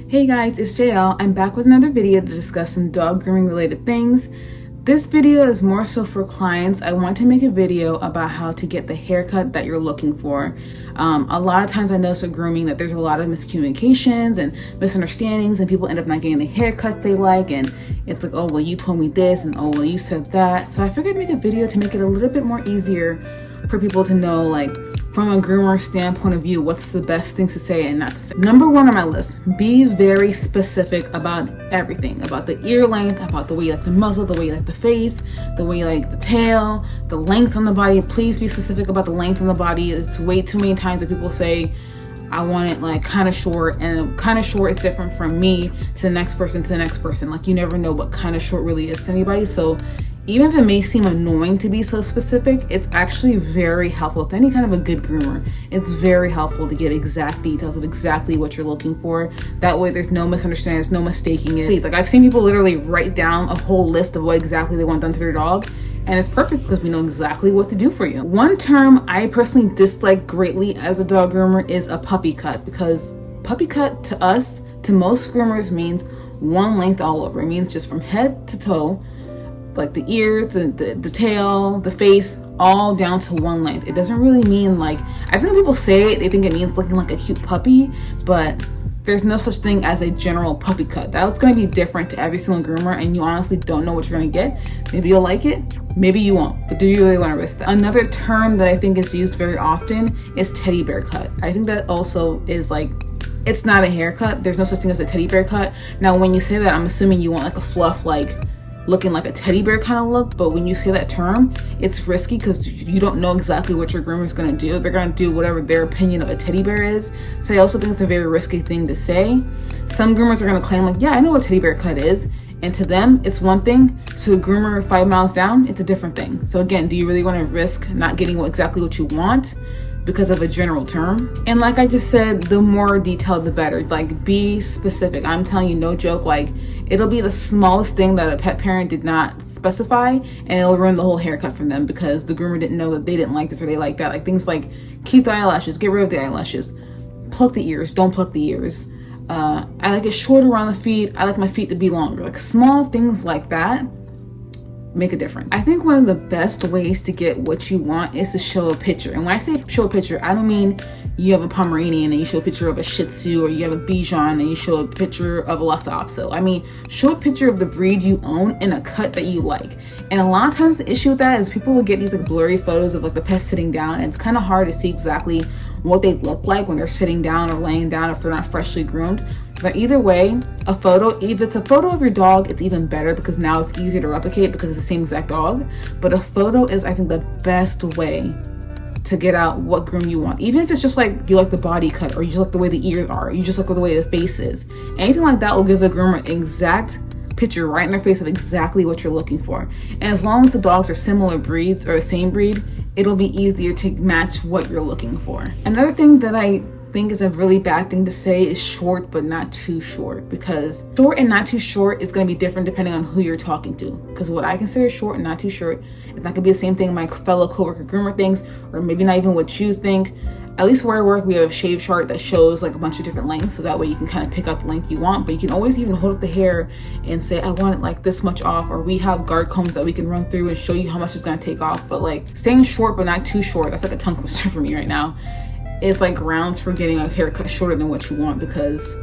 Hey guys, it's JL. I'm back with another video to discuss some dog grooming related things. This video is more so for clients. I want to make a video about how to get the haircut that you're looking for. A lot of times I notice with grooming that there's a lot of miscommunications and misunderstandings, and people end up not getting the haircuts they like, and it's like, oh well, you told me this, and oh well, you said that. So I figured I'd make a video to make it a little bit more easier for people to know, like, from a groomer standpoint of view, what's the best things to say and not to say. Number one on my list, be very specific about everything, about the ear length, about the way you like the muzzle, the way you like the face, the way you like the tail, the length on the body. Please be specific about the length on the body. It's way too many times that people say, I want it like kind of short, and kind of short is different from me to the next person to the next person. Like, you never know what kind of short really is to anybody. So even if it may seem annoying to be so specific, it's actually very helpful to any kind of a good groomer. It's very helpful to get exact details of exactly what you're looking for. That way there's no misunderstanding, there's no mistaking it. Please, like, I've seen people literally write down a whole list of what exactly they want done to their dog, and it's perfect because we know exactly what to do for you. One term I personally dislike greatly as a dog groomer is a puppy cut, because puppy cut to us, to most groomers, means one length all over. It means just from head to toe, like the ears, the tail, the face, all down to one length. It doesn't really mean, like, I think when people say it, they think it means looking like a cute puppy, but there's no such thing as a general puppy cut. That's going to be different to every single groomer, and you honestly don't know what you're going to get. Maybe you'll like it, maybe you won't, but do you really want to risk that? Another term that I think is used very often is teddy bear cut. I think that also is like, it's not a haircut. There's no such thing as a teddy bear cut. Now, when you say that, I'm assuming you want like a fluff, like looking like a teddy bear kind of look, but when you say that term, it's risky because you don't know exactly what your groomer is going to do. They're going to do whatever their opinion of a teddy bear is. So I also think it's a very risky thing to say. Some groomers are going to claim, like, yeah, I know what teddy bear cut is, and to them it's one thing. To a groomer 5 miles down, it's a different thing. So again, do you really want to risk not getting exactly what you want because of a general term? And like I just said, the more detailed the better. Like, be specific. I'm telling you, no joke, like, it'll be the smallest thing that a pet parent did not specify, and it'll ruin the whole haircut from them because the groomer didn't know that they didn't like this or they like that. Like things like, keep the eyelashes, get rid of the eyelashes, pluck the ears, don't pluck the ears. I like it short around the feet, I like my feet to be longer. Like, small things like that make a difference. I think one of the best ways to get what you want is to show a picture. And when I say show a picture, I don't mean you have a Pomeranian and you show a picture of a Shih Tzu, or you have a Bichon and you show a picture of a Lhasa Apso. I mean, show a picture of the breed you own in a cut that you like. And a lot of times the issue with that is people will get these like blurry photos of like the pet sitting down, and it's kind of hard to see exactly what they look like when they're sitting down or laying down if they're not freshly groomed. But either way, a photo, if it's a photo of your dog, it's even better because now it's easier to replicate because it's the same exact dog. But a photo is, I think, the best way to get out what groom you want. Even if it's just like you like the body cut, or you just like the way the ears are, you just like the way the face is. Anything like that will give the groomer an exact picture right in their face of exactly what you're looking for. And as long as the dogs are similar breeds or the same breed, it'll be easier to match what you're looking for. Another thing that I think is a really bad thing to say is short but not too short, because short and not too short is going to be different depending on who you're talking to. Because what I consider short and not too short, it's not going to be the same thing my fellow coworker groomer thinks, or maybe not even what you think. At least where I work, we have a shave chart that shows like a bunch of different lengths, so that way you can kind of pick out the length you want. But you can always even hold up the hair and say, I want it like this much off, or we have guard combs that we can run through and show you how much it's going to take off. But like, staying short but not too short, that's like a tongue twister for me right now. It's like grounds for getting a haircut shorter than what you want, because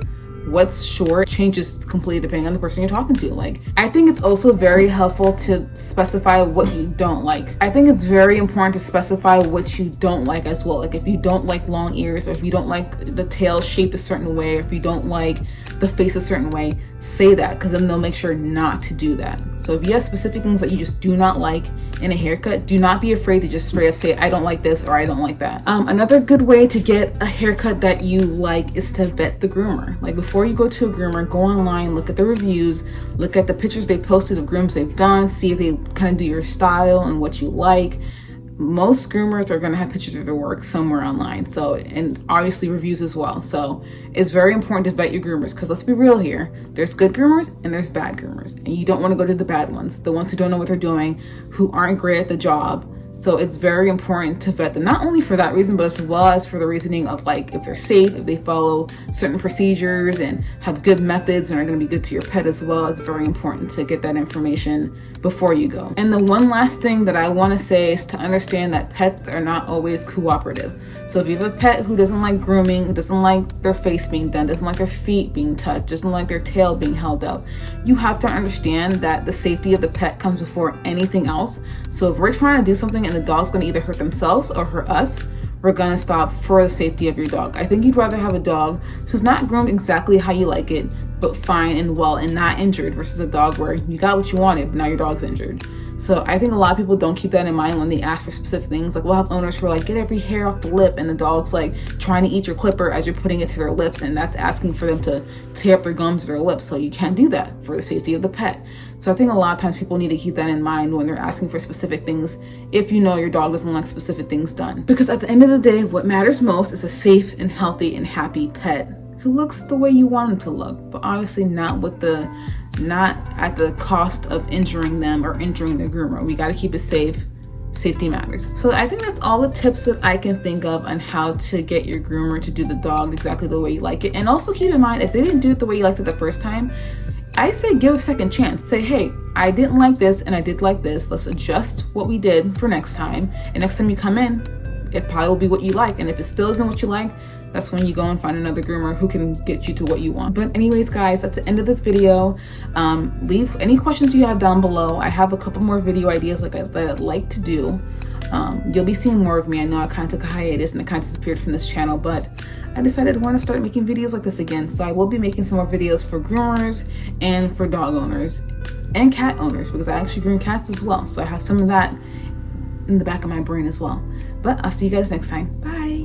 what's short changes completely depending on the person you're talking to. Like, I think it's also very helpful to specify what you don't like. I think it's very important to specify what you don't like as well. Like, if you don't like long ears, or if you don't like the tail shaped a certain way, or if you don't like the face a certain way, say that, because then they'll make sure not to do that. So if you have specific things that you just do not like in a haircut, do not be afraid to just straight up say, I don't like this, or I don't like that. Another good way to get a haircut that you like is to vet the groomer. Like, before you go to a groomer, go online, look at the reviews, look at the pictures they posted of grooms they've done, see if they kind of do your style and what you like. Most groomers are going to have pictures of their work somewhere online, so, and obviously reviews as well. So it's very important to vet your groomers, because let's be real here, there's good groomers and there's bad groomers, and you don't want to go to the bad ones, the ones who don't know what they're doing, who aren't great at the job, So it's very important to vet them, not only for that reason, but as well as for the reasoning of like if they're safe, if they follow certain procedures and have good methods and are going to be good to your pet as well. It's very important to get that information before you go. And the one last thing that I want to say is to understand that pets are not always cooperative. So if you have a pet who doesn't like grooming, who doesn't like their face being done, doesn't like their feet being touched, doesn't like their tail being held up, you have to understand that the safety of the pet comes before anything else. So if we're trying to do something and the dog's going to either hurt themselves or hurt us, we're going to stop for the safety of your dog. I think you'd rather have a dog who's not groomed exactly how you like it, but fine and well and not injured, versus a dog where you got what you wanted, but now your dog's injured. So I think a lot of people don't keep that in mind when they ask for specific things. Like we'll have owners who are like, get every hair off the lip, and the dog's like trying to eat your clipper as you're putting it to their lips, and that's asking for them to tear up their gums or their lips. So you can't do that for the safety of the pet. So I think a lot of times people need to keep that in mind when they're asking for specific things, if you know your dog doesn't like specific things done. Because at the end of the day, what matters most is a safe and healthy and happy pet who looks the way you want them to look, but obviously not at the cost of injuring them or injuring the groomer. We got to keep it safe. Safety matters. So I think that's all the tips that I can think of on how to get your groomer to do the dog exactly the way you like it. And also keep in mind, if they didn't do it the way you liked it the first time, I say give a second chance. Say, hey, I didn't like this and I did like this. Let's adjust what we did for next time. And next time you come in, it probably will be what you like. And if it still isn't what you like, that's when you go and find another groomer who can get you to what you want. But anyways, guys, that's the end of this video. Leave any questions you have down below. I have a couple more video ideas that I'd like to do. You'll be seeing more of me. I know I kind of took a hiatus and I kind of disappeared from this channel, but I decided I want to start making videos like this again. So I will be making some more videos for groomers and for dog owners and cat owners, because I actually groom cats as well. So I have some of that in the back of my brain as well. But I'll see you guys next time. Bye.